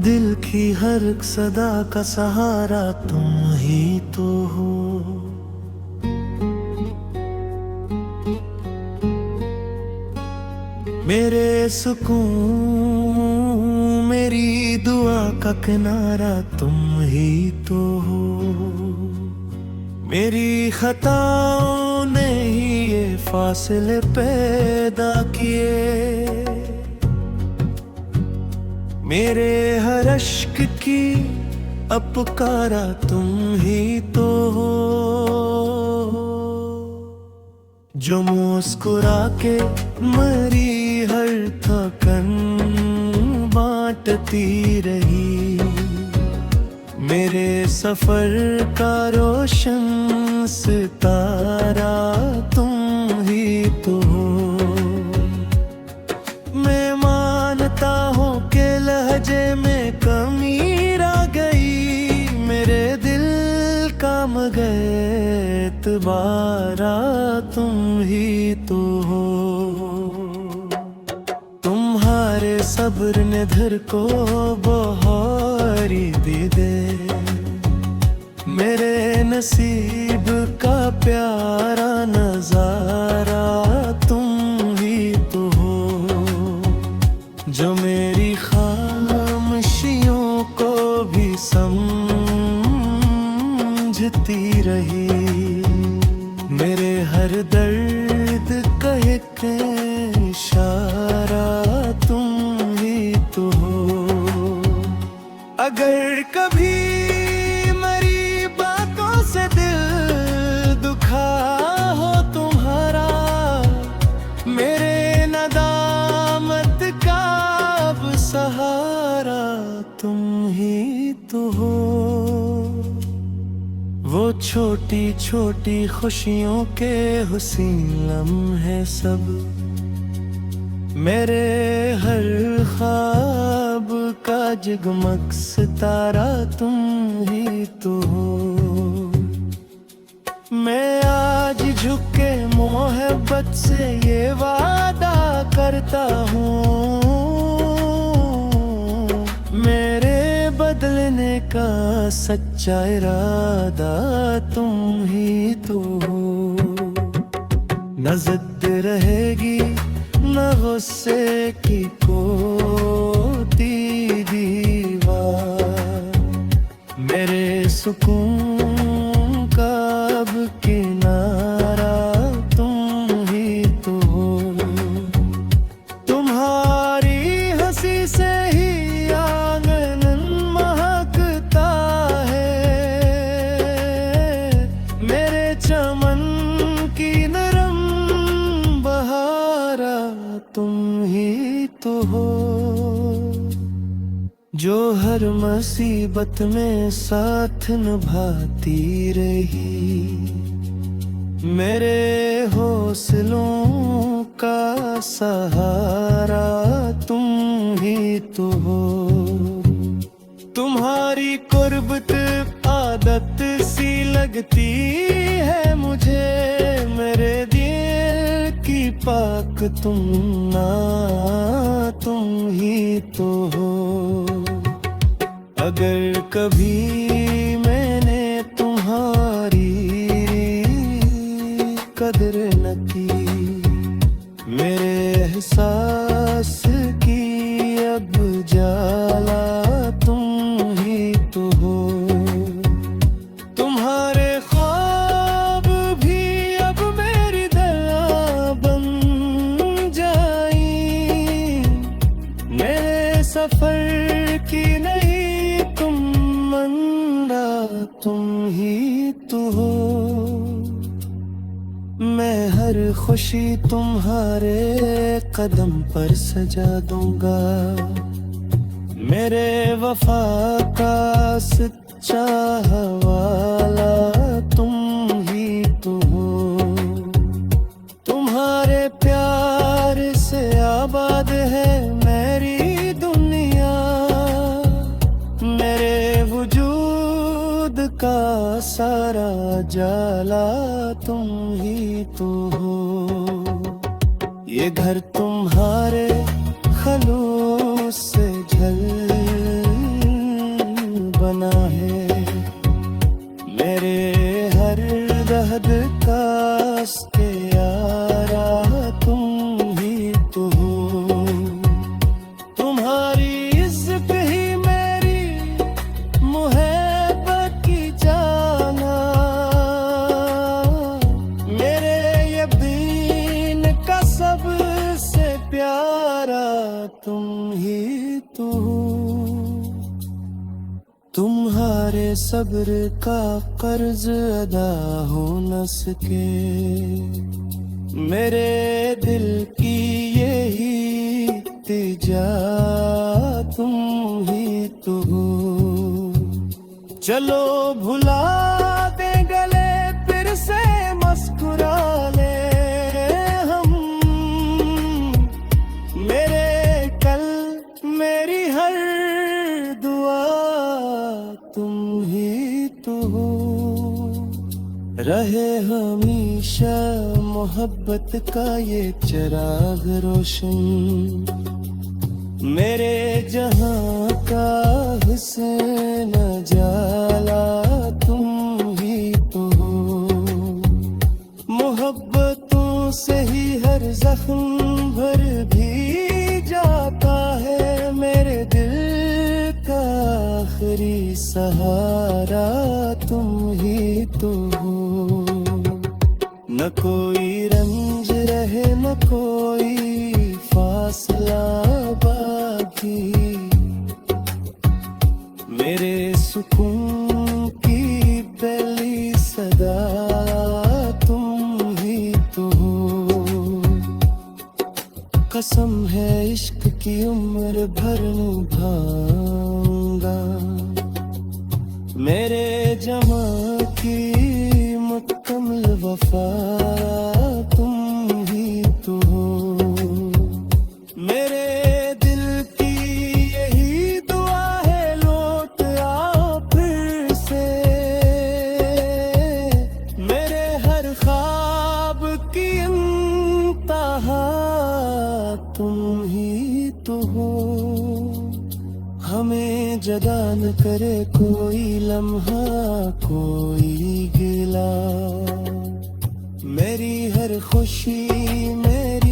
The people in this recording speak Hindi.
दिल की हर सदा का सहारा तुम ही तो हो। मेरे सुकून मेरी दुआ का किनारा तुम ही तो हो। मेरी खताओं ने ही ये फासले पैदा किए। मेरे हर अश्क की अपकारा तुम ही तो हो। जो मुस्कुरा के मरी हर थकन बांटती रही। मेरे सफर का रोशन सितारा तुम ही तो हो। मैं मानता हूँ कि लहजे में कमी रह गई। मेरे दिल का मगर एतबारा तुम ही तो हो। तुम्हारे सब्र ने धर को बहारी दी दे। मेरे नसीब का प्यारा नजारा तुम ही तो हो। जो मेरी खामोशियों को भी समझती रही। मेरे हर दर्द का एक इशारा तुम ही तो हो। अगर कभी मरी बातों से दिल दुखा हो तुम्हारा। मेरे नदामत का अब सहारा तुम ही तो हो। वो छोटी छोटी खुशियों के हुस्न लम्हे सब। मेरे हर ख्वाब का जगमग सितारा तुम ही तो हो। मैं आज झुके मोहब्बत से ये वादा करता हूँ। मेरे बदलने का सच्चा इरादा तुम ही तो हो। न जिद रहेगी न गुस्से की कोई दीवार। मेरे सुकून का अब किनारा तुम ही तो हो। तुम्हारी हंसी से ही आंगन महकता है। मेरे चमन की नरम बहारा तुम ही तो हो। जो हर मुसीबत में साथ निभाती रही। मेरे हौसलों का सहारा तुम ही तो हो। तुम्हारी कुर्बत आदत सी लगती है मुझे। मेरे दिल की पाक तुम ना तुम ही तो हो। अगर कभी मैंने तुम्हारी कदर न की। मेरे एहसास की अब जाला तुम ही तो हो। तुम्हारे ख्वाब भी अब मेरी दया बन जाई। मेरे सफर की नहीं तुम मंदा तुम ही तो हो। मैं हर खुशी तुम्हारे कदम पर सजा दूंगा। मेरे वफा का सच्चा हवाला तुम ही तो हो। तुम्हारे प्यार से आबाद है मेरी दुनिया। मेरे वजूद का सारा जाला तुम ही तो हो। ये घर तुम्हारे खलूस से झल सहारा तुम ही तो हो। तुम्हारे सब्र का कर्ज अदा हो न सके, मेरे दिल की यही इल्तिजा तुम ही तो हो। चलो भुला दे गले फिर से मुस्कुरा ले हम, मेरे कल मेरी हर दुआ तुम ही तो हो। रहे हमेशा मोहब्बत का ये चिराग रोशन, मेरे जहां का हुस्न जाला तुम ही तो हो। मोहब्बतों से ही हर जख्म भर भी जाता है, मेरे दिल का आखिरी सहारा तुम ही तो हो। न कोई रंज रहे न कोई फासला बाकी, मेरे सुकून की पहली सदा तुम ही तो हो। कसम है इश्क की उम्र भर निभाऊंगा, मेरे जमा की मुकम्मल वफा तुम ही तो हो। मेरे दिल की यही दुआ है लौट आओ फिर से, मेरे हर ख्वाब की इंतहा तुम ही तो हो। हमें जदा न करे कोई लम्हा कोई गिला, मेरी हर खुशी मेरी